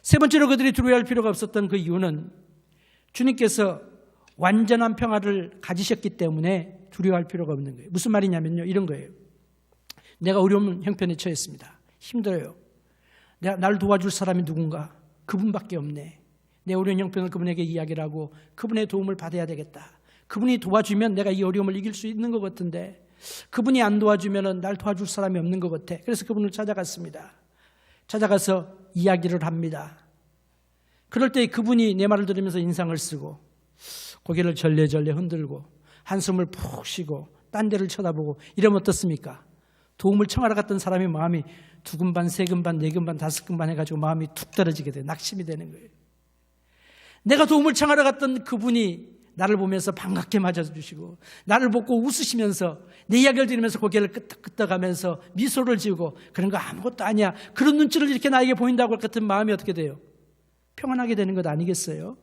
A: 세 번째로 그들이 두려워할 필요가 없었던 그 이유는 주님께서 완전한 평화를 가지셨기 때문에 두려워할 필요가 없는 거예요. 무슨 말이냐면요, 이런 거예요. 내가 어려운 형편에 처했습니다. 힘들어요. 나를 도와줄 사람이 누군가? 그분밖에 없네. 내 어려운 형편을 그분에게 이야기를 하고 그분의 도움을 받아야 되겠다. 그분이 도와주면 내가 이 어려움을 이길 수 있는 것 같은데, 그분이 안 도와주면 날 도와줄 사람이 없는 것 같아. 그래서 그분을 찾아갔습니다. 찾아가서 이야기를 합니다. 그럴 때 그분이 내 말을 들으면서 인상을 쓰고 고개를 절레절레 흔들고 한숨을 푹 쉬고 딴 데를 쳐다보고 이러면 어떻습니까? 도움을 청하러 갔던 사람의 마음이 두근반, 세근반, 네근반, 다섯근반 해가지고 마음이 툭 떨어지게 돼요. 낙심이 되는 거예요. 내가 도움을 청하러 갔던 그분이 나를 보면서 반갑게 맞아주시고 나를 보고 웃으시면서 내 이야기를 들으면서 고개를 끄덕끄덕하면서 미소를 지우고, 그런 거 아무것도 아니야, 그런 눈치를 이렇게 나에게 보인다고 할 같은 마음이 어떻게 돼요? 평안하게 되는 것 아니겠어요?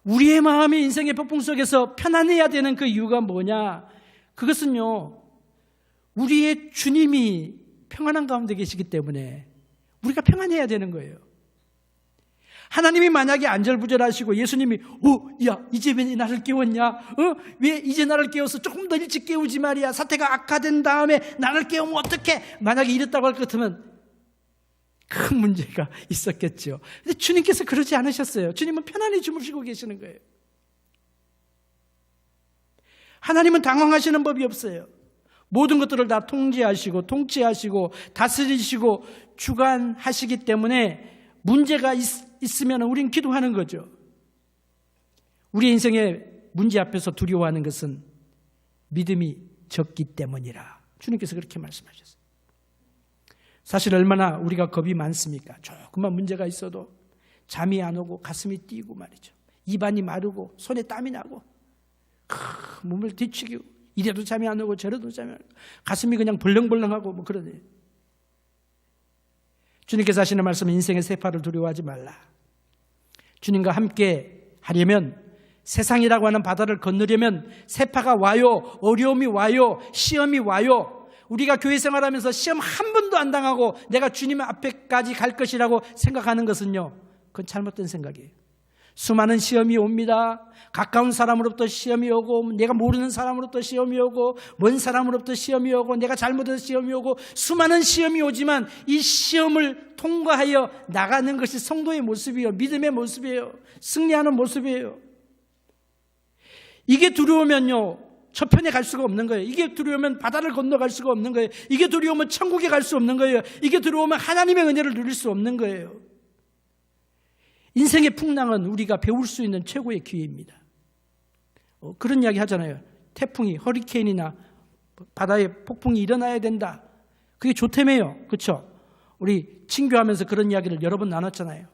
A: 우리의 마음이 인생의 폭풍 속에서 편안해야 되는 그 이유가 뭐냐? 그것은요, 우리의 주님이 평안한 가운데 계시기 때문에 우리가 평안해야 되는 거예요. 하나님이 만약에 안절부절하시고 예수님이 야 이제 왜 나를 깨웠냐? 왜 이제 나를 깨워서 조금 더 일찍 깨우지 말이야. 사태가 악화된 다음에 나를 깨우면 어떡해? 만약에 이랬다고 할 것 같으면 큰 문제가 있었겠죠. 근데 주님께서 그러지 않으셨어요. 주님은 편안히 주무시고 계시는 거예요. 하나님은 당황하시는 법이 없어요. 모든 것들을 다 통제하시고 통치하시고 다스리시고 주관하시기 때문에 문제가 있으면 우린 기도하는 거죠. 우리 인생의 문제 앞에서 두려워하는 것은 믿음이 적기 때문이라 주님께서 그렇게 말씀하셨어요. 사실 얼마나 우리가 겁이 많습니까? 조금만 문제가 있어도 잠이 안 오고 가슴이 뛰고 말이죠. 입안이 마르고 손에 땀이 나고 몸을 뒤치고 이래도 잠이 안 오고 저래도 잠이 안 오고 가슴이 그냥 벌렁벌렁하고 뭐 그러네요. 주님께서 하시는 말씀은 인생의 세파를 두려워하지 말라. 주님과 함께 하려면 세상이라고 하는 바다를 건너려면 세파가 와요. 어려움이 와요. 시험이 와요. 우리가 교회 생활하면서 시험 한 번도 안 당하고 내가 주님 앞에까지 갈 것이라고 생각하는 것은요, 그건 잘못된 생각이에요. 수많은 시험이 옵니다. 가까운 사람으로부터 시험이 오고 내가 모르는 사람으로부터 시험이 오고 먼 사람으로부터 시험이 오고 내가 잘못해서 시험이 오고 수많은 시험이 오지만 이 시험을 통과하여 나가는 것이 성도의 모습이에요. 믿음의 모습이에요. 승리하는 모습이에요. 이게 두려우면요, 저편에 갈 수가 없는 거예요. 이게 두려우면 바다를 건너갈 수가 없는 거예요. 이게 두려우면 천국에 갈 수 없는 거예요. 이게 두려우면 하나님의 은혜를 누릴 수 없는 거예요. 인생의 풍랑은 우리가 배울 수 있는 최고의 기회입니다. 그런 이야기 하잖아요. 태풍이, 허리케인이나 바다에 폭풍이 일어나야 된다. 그게 좋다며요. 그렇죠? 우리 친교하면서 그런 이야기를 여러 번 나눴잖아요.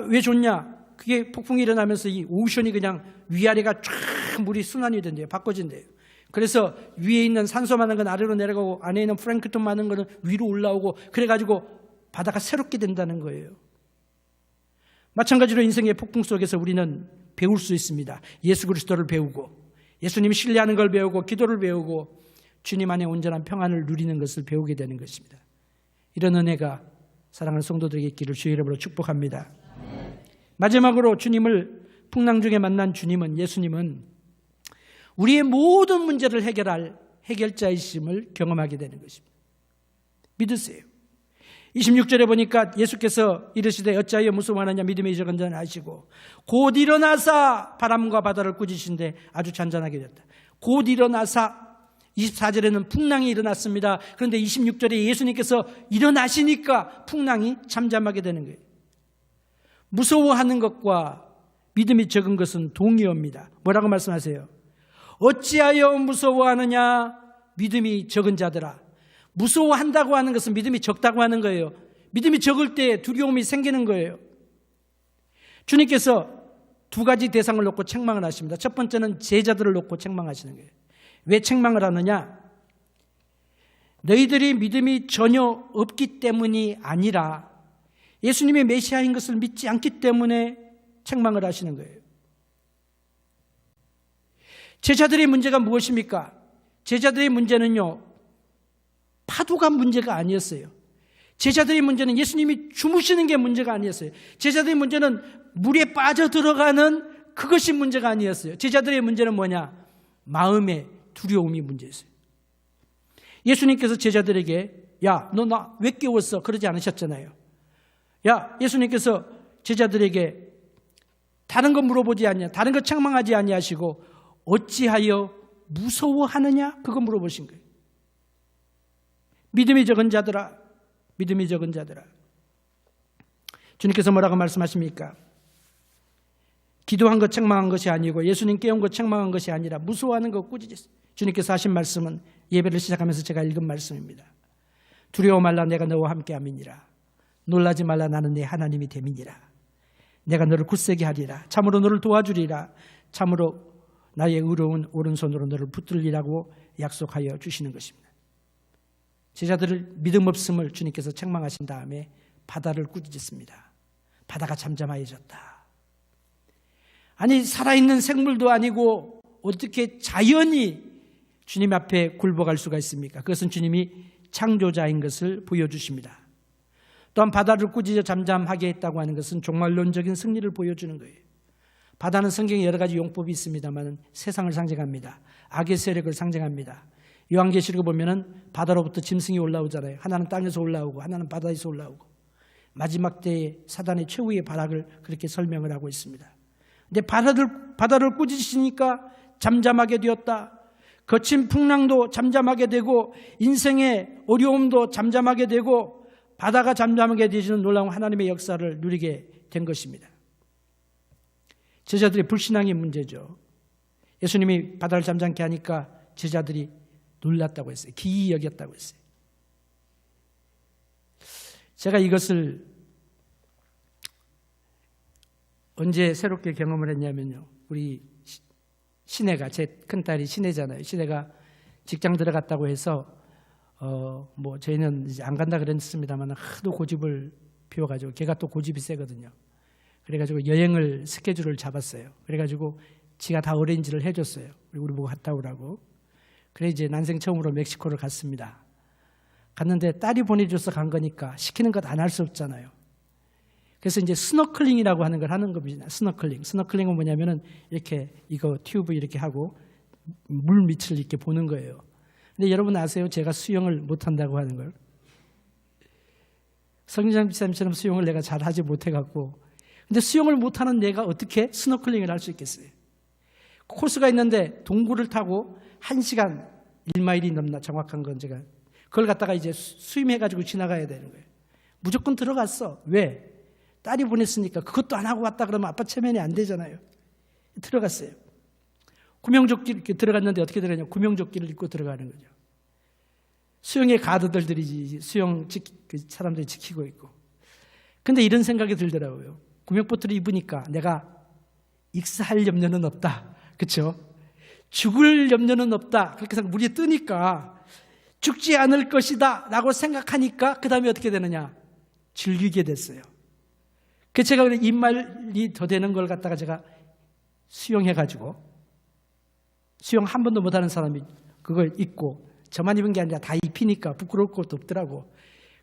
A: 왜 좋냐? 그게 폭풍이 일어나면서 이 오션이 그냥 위아래가 쫙 물이 순환이 된대요. 바꿔진대요. 그래서 위에 있는 산소 많은 건 아래로 내려가고 안에 있는 플랭크톤 많은 거는 위로 올라오고 그래가지고 바다가 새롭게 된다는 거예요. 마찬가지로 인생의 폭풍 속에서 우리는 배울 수 있습니다. 예수 그리스도를 배우고 예수님이 신뢰하는 걸 배우고 기도를 배우고 주님 안에 온전한 평안을 누리는 것을 배우게 되는 것입니다. 이런 은혜가 사랑하는 성도들에게 있기를 주의 이름으로 축복합니다. 마지막으로 주님을 풍랑 중에 만난 예수님은 우리의 모든 문제를 해결할 해결자이심을 경험하게 되는 것입니다. 믿으세요. 26절에 보니까 예수께서 이르시되 어찌하여 무서워하느냐 믿음의 적은 자는 아시고 곧 일어나사 바람과 바다를 꾸짖으신데 아주 잔잔하게 됐다. 곧 일어나사 24절에는 풍랑이 일어났습니다. 그런데 26절에 예수님께서 일어나시니까 풍랑이 잠잠하게 되는 거예요. 무서워하는 것과 믿음이 적은 것은 동의어입니다. 뭐라고 말씀하세요? 어찌하여 무서워하느냐 믿음이 적은 자들아. 무서워한다고 하는 것은 믿음이 적다고 하는 거예요. 믿음이 적을 때 두려움이 생기는 거예요. 주님께서 두 가지 대상을 놓고 책망을 하십니다. 첫 번째는 제자들을 놓고 책망하시는 거예요. 왜 책망을 하느냐? 너희들이 믿음이 전혀 없기 때문이 아니라 예수님의 메시아인 것을 믿지 않기 때문에 책망을 하시는 거예요. 제자들의 문제가 무엇입니까? 제자들의 문제는요, 파도가 문제가 아니었어요. 제자들의 문제는 예수님이 주무시는 게 문제가 아니었어요. 제자들의 문제는 물에 빠져들어가는 그것이 문제가 아니었어요. 제자들의 문제는 뭐냐? 마음의 두려움이 문제였어요. 예수님께서 제자들에게 야, 너 나 왜 깨웠어? 그러지 않으셨잖아요. 야, 예수님께서 제자들에게 다른 거 물어보지 않냐, 다른 거 책망하지 아니하시고 어찌하여 무서워하느냐? 그거 물어보신 거예요. 믿음이 적은 자들아, 믿음이 적은 자들아. 주님께서 뭐라고 말씀하십니까? 기도한 것 책망한 것이 아니고 예수님 깨운 것 책망한 것이 아니라 무서워하는 것 꾸짖으세요. 주님께서 하신 말씀은 예배를 시작하면서 제가 읽은 말씀입니다. 두려워 말라 내가 너와 함께 함이니라. 놀라지 말라 나는 네 하나님이 됨이니라. 내가 너를 굳세게 하리라. 참으로 너를 도와주리라. 참으로 나의 의로운 오른손으로 너를 붙들리라고 약속하여 주시는 것입니다. 제자들을 믿음 없음을 주님께서 책망하신 다음에 바다를 꾸짖습니다. 바다가 잠잠해졌다. 아니 살아있는 생물도 아니고 어떻게 자연이 주님 앞에 굴복할 수가 있습니까? 그것은 주님이 창조자인 것을 보여주십니다. 또한 바다를 꾸짖어 잠잠하게 했다고 하는 것은 종말론적인 승리를 보여주는 거예요. 바다는 성경에 여러 가지 용법이 있습니다만 세상을 상징합니다. 악의 세력을 상징합니다. 요한계시록을 보면은 바다로부터 짐승이 올라오잖아요. 하나는 땅에서 올라오고 하나는 바다에서 올라오고 마지막 때에 사단의 최후의 발악을 그렇게 설명을 하고 있습니다. 근데 바다를 꾸짖으시니까 잠잠하게 되었다. 거친 풍랑도 잠잠하게 되고 인생의 어려움도 잠잠하게 되고 바다가 잠잠하게 되시는 놀라운 하나님의 역사를 누리게 된 것입니다. 제자들의 불신앙의 문제죠. 예수님이 바다를 잠잠케 하니까 제자들이 놀랐다고 했어요. 기이 여겼다고 했어요. 제가 이것을 언제 새롭게 경험을 했냐면요. 우리 신혜가, 제 큰딸이 신혜잖아요. 신혜가 직장 들어갔다고 해서 저희는 이제 안 간다 그랬습니다만 하도 고집을 피워가지고 걔가 또 고집이 세거든요. 그래가지고 여행을 스케줄을 잡았어요. 그래가지고 지가 다 어레인지를 해줬어요. 우리 보고 갔다 오라고. 그래 이제 난생 처음으로 멕시코를 갔습니다. 갔는데 딸이 보내줘서 간 거니까 시키는 것 안 할 수 없잖아요. 그래서 이제 스노클링이라고 하는 걸 하는 겁니다. 스노클링은 뭐냐면은 이렇게 이거 튜브 이렇게 하고 물 밑을 이렇게 보는 거예요. 근데 여러분 아세요? 제가 수영을 못한다고 하는 걸. 성진장 집사님처럼 수영을 내가 잘 하지 못해갖고. 근데 수영을 못하는 내가 어떻게 스노클링을 할 수 있겠어요? 코스가 있는데 동굴을 타고 1시간 1마일이 넘나 정확한 건 제가 그걸 갖다가 이제 수임해가지고 지나가야 되는 거예요. 무조건 들어갔어. 왜? 딸이 보냈으니까 그것도 안 하고 왔다 그러면 아빠 체면이 안 되잖아요. 들어갔어요. 구명조끼 이렇게 들어갔는데 어떻게 들어가냐? 구명조끼를 입고 들어가는 거죠. 수영의 가드들이 수영 그 사람들이 지키고 있고. 근데 이런 생각이 들더라고요. 구명보트를 입으니까 내가 익사할 염려는 없다. 그렇죠? 죽을 염려는 없다. 그렇게 생각 물이 뜨니까 죽지 않을 것이다 라고 생각하니까 그 다음에 어떻게 되느냐? 즐기게 됐어요. 그래서 제가 입말이 더 되는 걸 갖다가 제가 수영해가지고 수영 한 번도 못하는 사람이 그걸 입고 저만 입은 게 아니라 다 입히니까 부끄러울 것도 없더라고.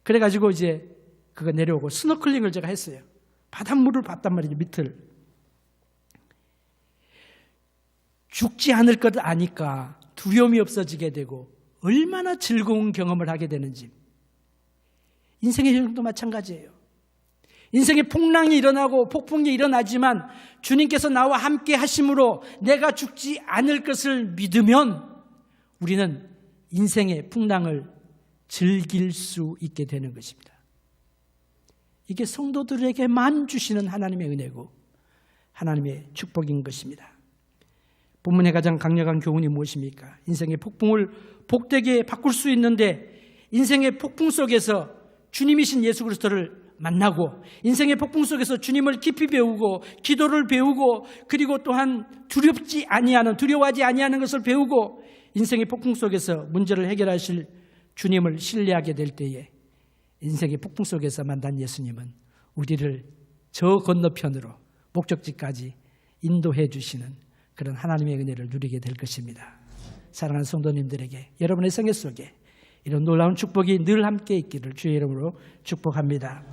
A: 그래가지고 이제 그거 내려오고 스노클링을 제가 했어요. 바닷물을 봤단 말이죠. 밑을. 죽지 않을 것 아니까 두려움이 없어지게 되고 얼마나 즐거운 경험을 하게 되는지. 인생의 여정도 마찬가지예요. 인생의 풍랑이 일어나고 폭풍이 일어나지만 주님께서 나와 함께 하심으로 내가 죽지 않을 것을 믿으면 우리는 인생의 풍랑을 즐길 수 있게 되는 것입니다. 이게 성도들에게만 주시는 하나님의 은혜고 하나님의 축복인 것입니다. 본문의 가장 강력한 교훈이 무엇입니까? 인생의 폭풍을 복되게 바꿀 수 있는데 인생의 폭풍 속에서 주님이신 예수 그리스도를 만나고 인생의 폭풍 속에서 주님을 깊이 배우고 기도를 배우고 그리고 또한 두려워하지 아니하는 것을 배우고 인생의 폭풍 속에서 문제를 해결하실 주님을 신뢰하게 될 때에 인생의 폭풍 속에서 만난 예수님은 우리를 저 건너편으로 목적지까지 인도해 주시는 그런 하나님의 은혜를 누리게 될 것입니다. 사랑하는 성도님들에게 여러분의 생애 속에 이런 놀라운 축복이 늘 함께 있기를 주의 이름으로 축복합니다.